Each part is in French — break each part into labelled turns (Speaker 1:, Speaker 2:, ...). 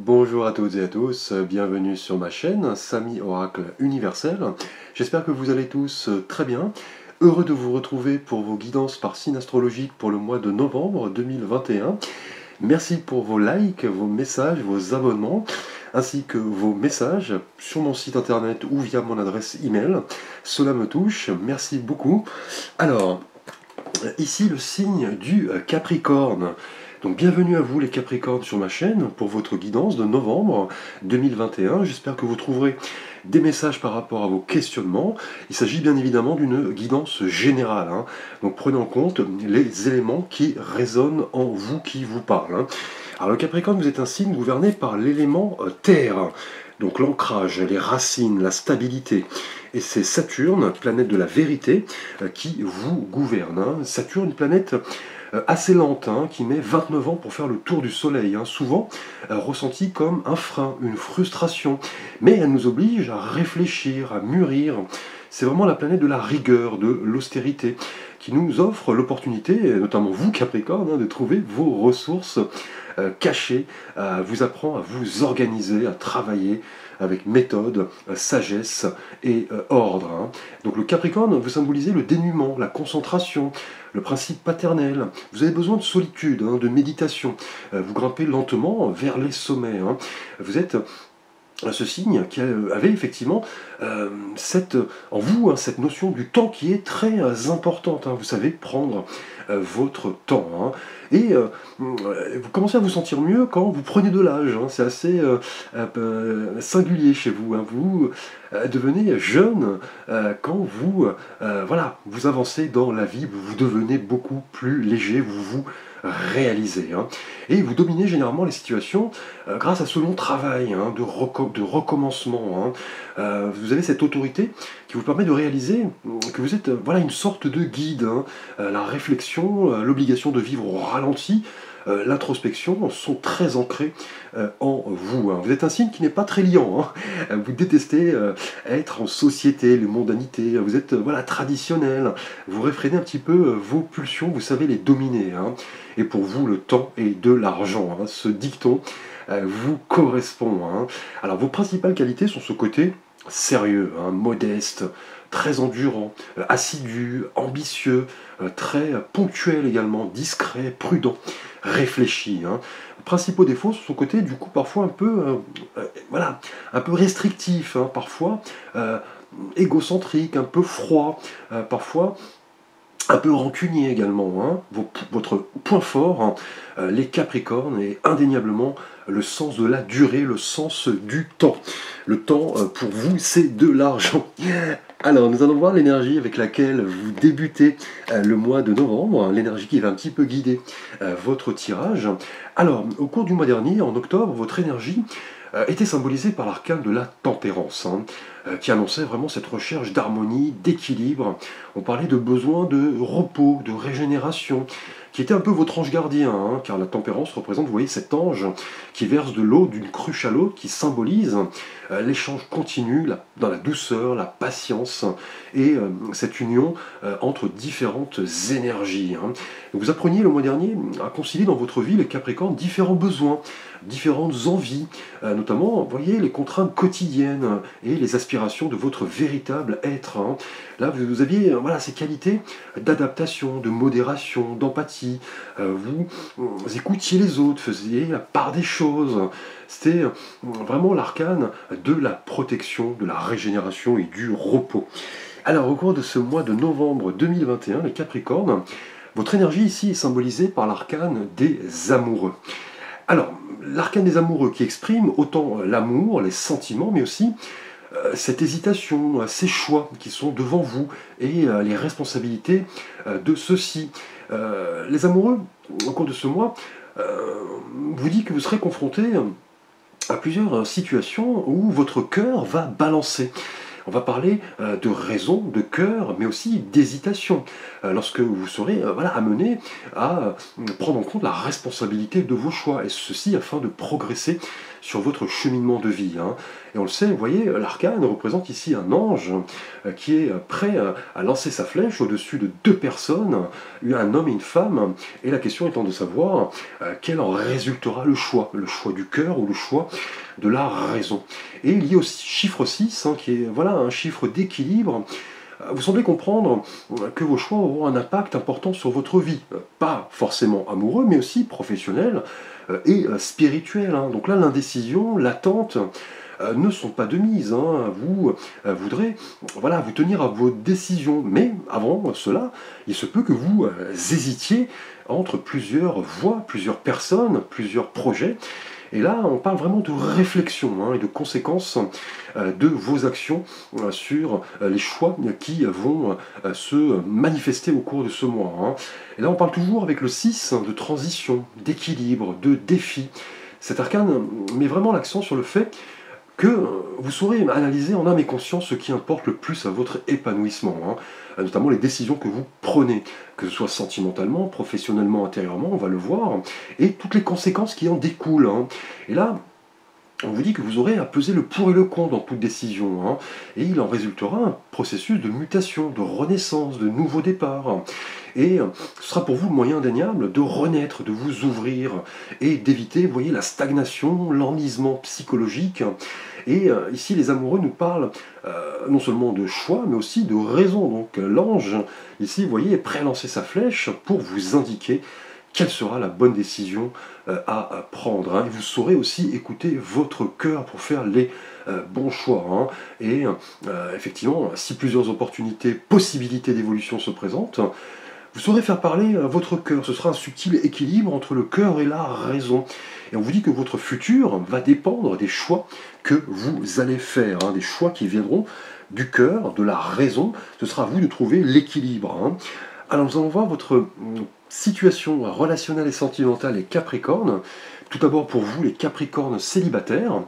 Speaker 1: Bonjour à toutes et à tous, bienvenue sur ma chaîne Samy Oracle Universel. J'espère que vous allez tous très bien. Heureux de vous retrouver pour vos guidances par signe astrologique pour le mois de novembre 2021. Merci pour vos likes, vos messages, vos abonnements, ainsi que vos messages sur mon site internet ou via mon adresse email. Cela me touche, merci beaucoup. Alors, ici le signe du Capricorne. Donc bienvenue à vous les Capricornes sur ma chaîne pour votre guidance de novembre 2021. J'espère que vous trouverez des messages par rapport à vos questionnements. Il s'agit bien évidemment d'une guidance générale. Donc prenez en compte les éléments qui résonnent en vous, qui vous parlent. Alors le Capricorne, vous êtes un signe gouverné par l'élément terre. Donc l'ancrage, les racines, la stabilité. Et c'est Saturne, planète de la vérité, qui vous gouverne. Saturne, une planète assez lente, qui met 29 ans pour faire le tour du Soleil, souvent ressentie comme un frein, une frustration. Mais elle nous oblige à réfléchir, à mûrir. C'est vraiment la planète de la rigueur, de l'austérité, qui nous offre l'opportunité, notamment vous Capricorne, de trouver vos ressources cachées, vous apprend à vous organiser, à travailler avec méthode, sagesse et ordre. Donc le Capricorne, vous symbolisez le dénuement, la concentration, le principe paternel. Vous avez besoin de solitude, de méditation. Vous grimpez lentement vers les sommets. Vous êtes ce signe qui avait effectivement en vous cette notion du temps qui est très importante. Vous savez prendre votre temps. Et vous commencez à vous sentir mieux quand vous prenez de l'âge. C'est assez singulier chez vous. Vous devenez jeune quand vous avancez dans la vie, vous devenez beaucoup plus léger, vous vous réalisez. Et vous dominez généralement les situations grâce à ce long travail de recommencement. Vous avez cette autorité qui vous permet de réaliser que vous êtes une sorte de guide. La réflexion, l'obligation de vivre au ralenti, l'introspection sont très ancrés en vous. Vous êtes un signe qui n'est pas très liant. Vous détestez être en société, les mondanités. Vous êtes traditionnel. Vous réfrénez un petit peu vos pulsions, vous savez les dominer. Et pour vous, le temps est de l'argent. Ce dicton vous correspond. Alors vos principales qualités sont ce côté sérieux, modeste, très endurant, assidu, ambitieux, très ponctuel également, discret, prudent, réfléchi. Les principaux défauts sont son côté du coup parfois un peu, un peu restrictif, parfois égocentrique, un peu froid, parfois un peu rancunier également. Votre point fort, les Capricornes, est indéniablement le sens de la durée, le sens du temps. Le temps, pour vous, c'est de l'argent. Alors, nous allons voir l'énergie avec laquelle vous débutez le mois de novembre, l'énergie qui va un petit peu guider votre tirage. Alors, au cours du mois dernier, en octobre, votre énergie était symbolisée par l'arcane de la tempérance, qui annonçait vraiment cette recherche d'harmonie, d'équilibre. On parlait de besoin de repos, de régénération, qui était un peu votre ange gardien, car la tempérance représente, vous voyez, cet ange qui verse de l'eau d'une cruche à l'autre, qui symbolise l'échange continu, dans la douceur, la patience, et cette union entre différentes énergies. Vous appreniez le mois dernier à concilier dans votre vie, les Capricornes, différents besoins, différentes envies, notamment, vous voyez, les contraintes quotidiennes et les aspirations de votre véritable être. Là, vous aviez ces qualités d'adaptation, de modération, d'empathie. Vous écoutiez les autres, faisiez la part des choses. C'était vraiment l'arcane de la protection, de la régénération et du repos. Alors, au cours de ce mois de novembre 2021, les Capricornes, votre énergie ici est symbolisée par l'arcane des amoureux. Alors, l'arcane des amoureux qui exprime autant l'amour, les sentiments, mais aussi cette hésitation, ces choix qui sont devant vous et les responsabilités de ceux-ci. Les amoureux, au cours de ce mois, vous dit que vous serez confronté à plusieurs situations où votre cœur va balancer. On va parler de raison, de cœur, mais aussi d'hésitation, lorsque vous serez amené à prendre en compte la responsabilité de vos choix, et ceci afin de progresser sur votre cheminement de vie. Et on le sait, vous voyez, l'arcane représente ici un ange qui est prêt à lancer sa flèche au-dessus de deux personnes, un homme et une femme, et la question étant de savoir quel en résultera le choix du cœur ou le choix de la raison. Et il y a aussi chiffre 6, qui est voilà, un chiffre d'équilibre. Vous semblez comprendre que vos choix auront un impact important sur votre vie, pas forcément amoureux, mais aussi professionnel et spirituel. Donc là, l'indécision, l'attente ne sont pas de mise. Vous voudrez voilà, vous tenir à vos décisions, mais avant cela, il se peut que vous hésitiez entre plusieurs voies, plusieurs personnes, plusieurs projets. Et là, on parle vraiment de réflexion et de conséquences de vos actions sur les choix qui vont se manifester au cours de ce mois. Et là, on parle toujours avec le 6 de transition, d'équilibre, de défi. Cet arcane met vraiment l'accent sur le fait que vous saurez analyser en âme et conscience ce qui importe le plus à votre épanouissement, notamment les décisions que vous prenez, que ce soit sentimentalement, professionnellement, intérieurement, on va le voir, et toutes les conséquences qui en découlent. Et là, on vous dit que vous aurez à peser le pour et le contre dans toute décision, et il en résultera un processus de mutation, de renaissance, de nouveau départ. Et ce sera pour vous le moyen indéniable de renaître, de vous ouvrir et d'éviter, vous voyez, la stagnation, l'enlisement psychologique. Et ici, les amoureux nous parlent non seulement de choix, mais aussi de raison. Donc l'ange, ici, vous voyez, est prêt à lancer sa flèche pour vous indiquer quelle sera la bonne décision à prendre. Et vous saurez aussi écouter votre cœur pour faire les bons choix. Et effectivement, si plusieurs opportunités, possibilités d'évolution se présentent, vous saurez faire parler votre cœur. Ce sera un subtil équilibre entre le cœur et la raison. Et on vous dit que votre futur va dépendre des choix que vous allez faire, des choix qui viendront du cœur, de la raison. Ce sera à vous de trouver l'équilibre. Alors nous allons voir votre situation relationnelle et sentimentale et Capricorne. Tout d'abord pour vous, les Capricornes célibataires.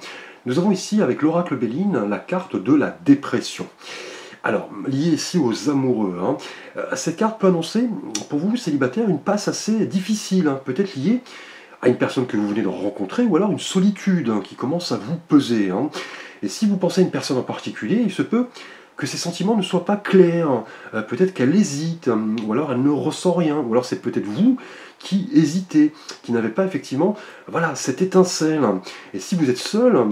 Speaker 1: Nous avons ici, avec l'oracle Béline, la carte de la dépression. Alors, lié ici aux amoureux, cette carte peut annoncer, pour vous, célibataire, une passe assez difficile, peut-être liée à une personne que vous venez de rencontrer, ou alors une solitude qui commence à vous peser. Et si vous pensez à une personne en particulier, il se peut que ses sentiments ne soient pas clairs, peut-être qu'elle hésite, ou alors elle ne ressent rien, ou alors c'est peut-être vous qui hésitez, qui n'avez pas effectivement voilà, cette étincelle. Et si vous êtes seul,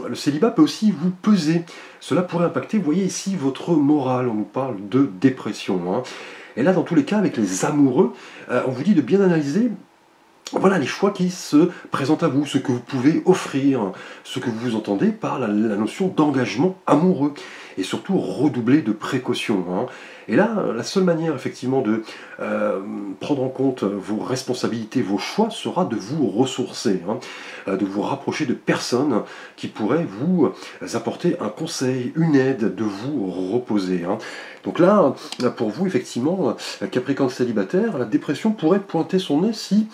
Speaker 1: le célibat peut aussi vous peser. Cela pourrait impacter, vous voyez ici, votre morale. On nous parle de dépression. Et là, dans tous les cas, avec les amoureux, on vous dit de bien analyser voilà les choix qui se présentent à vous, ce que vous pouvez offrir, ce que vous entendez par la notion d'engagement amoureux, et surtout redoubler de précautions. Et là, la seule manière effectivement de prendre en compte vos responsabilités, vos choix, sera de vous ressourcer, de vous rapprocher de personnes qui pourraient vous apporter un conseil, une aide, de vous reposer. Donc là, pour vous, effectivement, Capricorne célibataire, la dépression pourrait pointer son nez si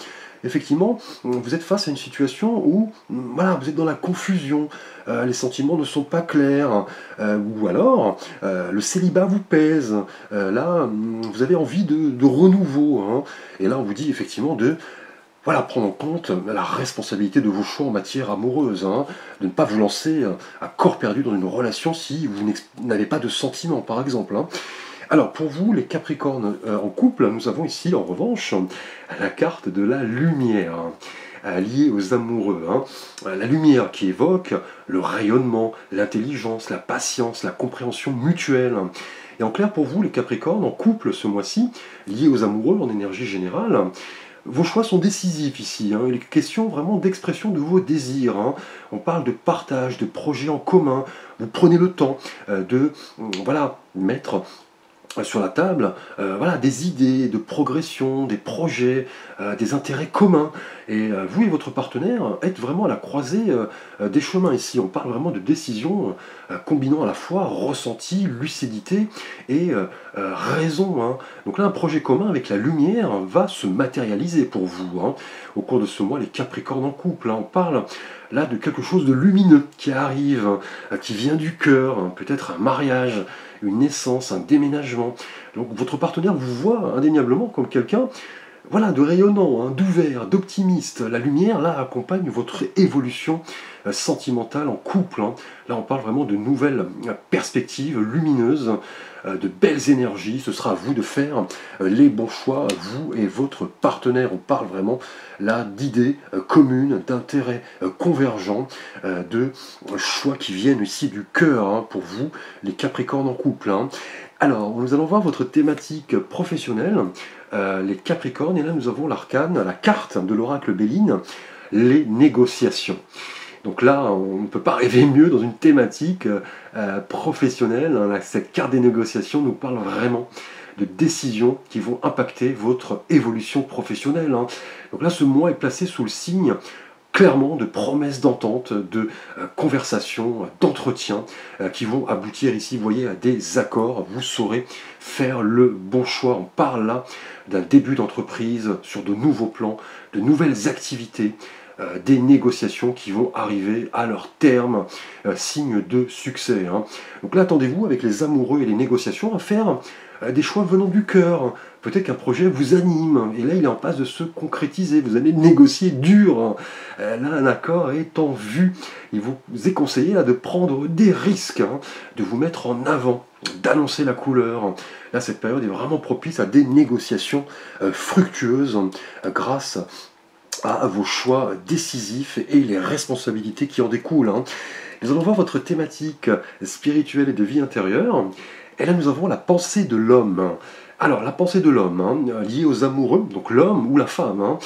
Speaker 1: effectivement, vous êtes face à une situation où voilà, vous êtes dans la confusion, les sentiments ne sont pas clairs, ou alors le célibat vous pèse, là vous avez envie de renouveau, et là on vous dit effectivement de voilà, prendre en compte la responsabilité de vos choix en matière amoureuse, de ne pas vous lancer à corps perdu dans une relation si vous n'avez pas de sentiments par exemple. Alors, pour vous, les Capricornes en couple, nous avons ici, en revanche, la carte de la lumière, liée aux amoureux. La lumière qui évoque le rayonnement, l'intelligence, la patience, la compréhension mutuelle. Et en clair, pour vous, les Capricornes en couple ce mois-ci, liés aux amoureux en énergie générale, vos choix sont décisifs ici. Il est question vraiment d'expression de vos désirs. On parle de partage, de projets en commun. Vous prenez le temps de voilà, mettre sur la table voilà, des idées de progression, des projets, des intérêts communs. Et vous et votre partenaire êtes vraiment à la croisée des chemins ici. On parle vraiment de décisions combinant à la fois ressenti, lucidité et raison. Donc là, un projet commun avec la lumière va se matérialiser pour vous. Au cours de ce mois, les Capricornes en couple, on parle là de quelque chose de lumineux qui arrive, qui vient du cœur, peut-être un mariage, une naissance, un déménagement. Donc votre partenaire vous voit indéniablement comme quelqu'un voilà, de rayonnant, d'ouvert, d'optimiste. La lumière, là, accompagne votre évolution sentimentale en couple, hein. Là, on parle vraiment de nouvelles perspectives lumineuses, de belles énergies. Ce sera à vous de faire les bons choix, vous et votre partenaire. On parle vraiment là d'idées communes, d'intérêts convergents, de choix qui viennent ici du cœur, hein, pour vous, les Capricornes en couple, hein. Alors, nous allons voir votre thématique professionnelle, les Capricornes, et là nous avons l'arcane, la carte de l'oracle Béline, les négociations. Donc là, on ne peut pas rêver mieux dans une thématique professionnelle, hein. Cette carte des négociations nous parle vraiment de décisions qui vont impacter votre évolution professionnelle, hein. Donc là, ce mois est placé sous le signe clairement de promesses d'entente, de conversations, d'entretiens qui vont aboutir ici, vous voyez, à des accords. Vous saurez faire le bon choix. On parle là d'un début d'entreprise sur de nouveaux plans, de nouvelles activités, des négociations qui vont arriver à leur terme, signe de succès, hein. Donc là, attendez-vous avec les amoureux et les négociations à faire des choix venant du cœur. Peut-être qu'un projet vous anime, et là il est en passe de se concrétiser, vous allez négocier dur, hein. Là un accord est en vue. Il vous est conseillé là de prendre des risques, hein, de vous mettre en avant, d'annoncer la couleur. Là cette période est vraiment propice à des négociations fructueuses grâce à vos choix décisifs et les responsabilités qui en découlent, hein. Nous allons voir votre thématique spirituelle et de vie intérieure. Et là, nous avons la pensée de l'homme. Alors, la pensée de l'homme, hein, liée aux amoureux, donc l'homme ou la femme, hein.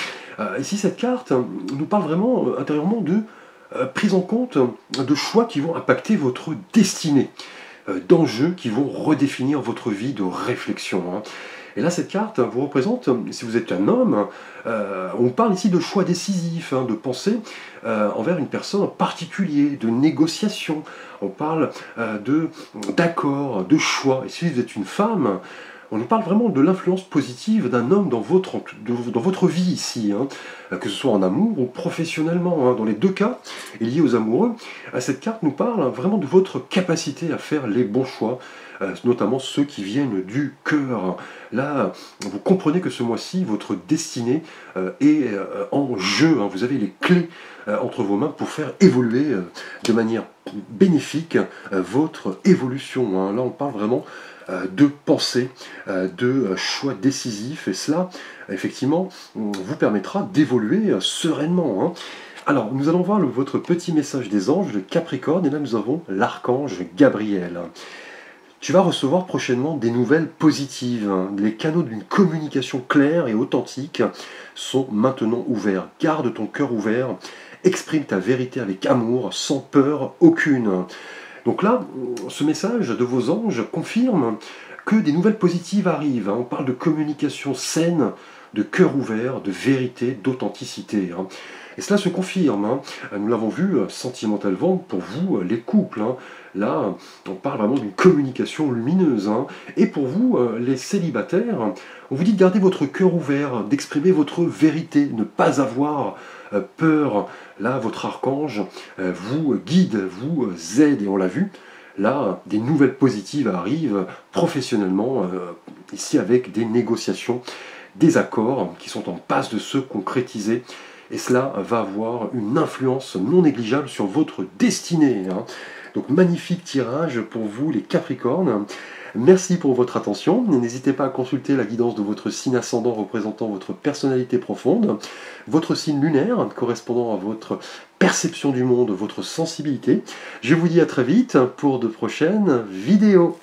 Speaker 1: Ici, cette carte nous parle vraiment intérieurement de prise en compte de choix qui vont impacter votre destinée, d'enjeux qui vont redéfinir votre vie de réflexion, hein. Et là, cette carte vous représente, si vous êtes un homme, on parle ici de choix décisifs, hein, de pensée envers une personne en particulier, de négociation. On parle d'accords, de choix. Et si vous êtes une femme, on nous parle vraiment de l'influence positive d'un homme dans votre vie ici, hein, que ce soit en amour ou professionnellement, hein. Dans les deux cas, et lié aux amoureux, cette carte nous parle vraiment de votre capacité à faire les bons choix, notamment ceux qui viennent du cœur. Là, vous comprenez que ce mois-ci, votre destinée est en jeu, hein. Vous avez les clés entre vos mains pour faire évoluer de manière bénéfique votre évolution, hein. Là, on parle vraiment de pensée, de choix décisifs, et cela, effectivement, vous permettra d'évoluer sereinement, hein. Alors, nous allons voir votre petit message des anges de Capricorne, et là nous avons l'archange Gabriel. Tu vas recevoir prochainement des nouvelles positives, hein. Les canaux d'une communication claire et authentique sont maintenant ouverts. Garde ton cœur ouvert, exprime ta vérité avec amour, sans peur aucune. Donc là, ce message de vos anges confirme que des nouvelles positives arrivent, hein. On parle de communication saine, de cœur ouvert, de vérité, d'authenticité, hein. Et cela se confirme, hein. Nous l'avons vu sentimentalement pour vous, les couples, hein. Là, on parle vraiment d'une communication lumineuse, hein. Et pour vous, les célibataires, on vous dit de garder votre cœur ouvert, d'exprimer votre vérité, ne pas avoir peur. Là, votre archange vous guide, vous aide, et on l'a vu. Là, des nouvelles positives arrivent professionnellement, ici avec des négociations, des accords qui sont en passe de se concrétiser. Et cela va avoir une influence non négligeable sur votre destinée, hein. Donc magnifique tirage pour vous les Capricornes. Merci pour votre attention. N'hésitez pas à consulter la guidance de votre signe ascendant représentant votre personnalité profonde, votre signe lunaire correspondant à votre perception du monde, votre sensibilité. Je vous dis à très vite pour de prochaines vidéos.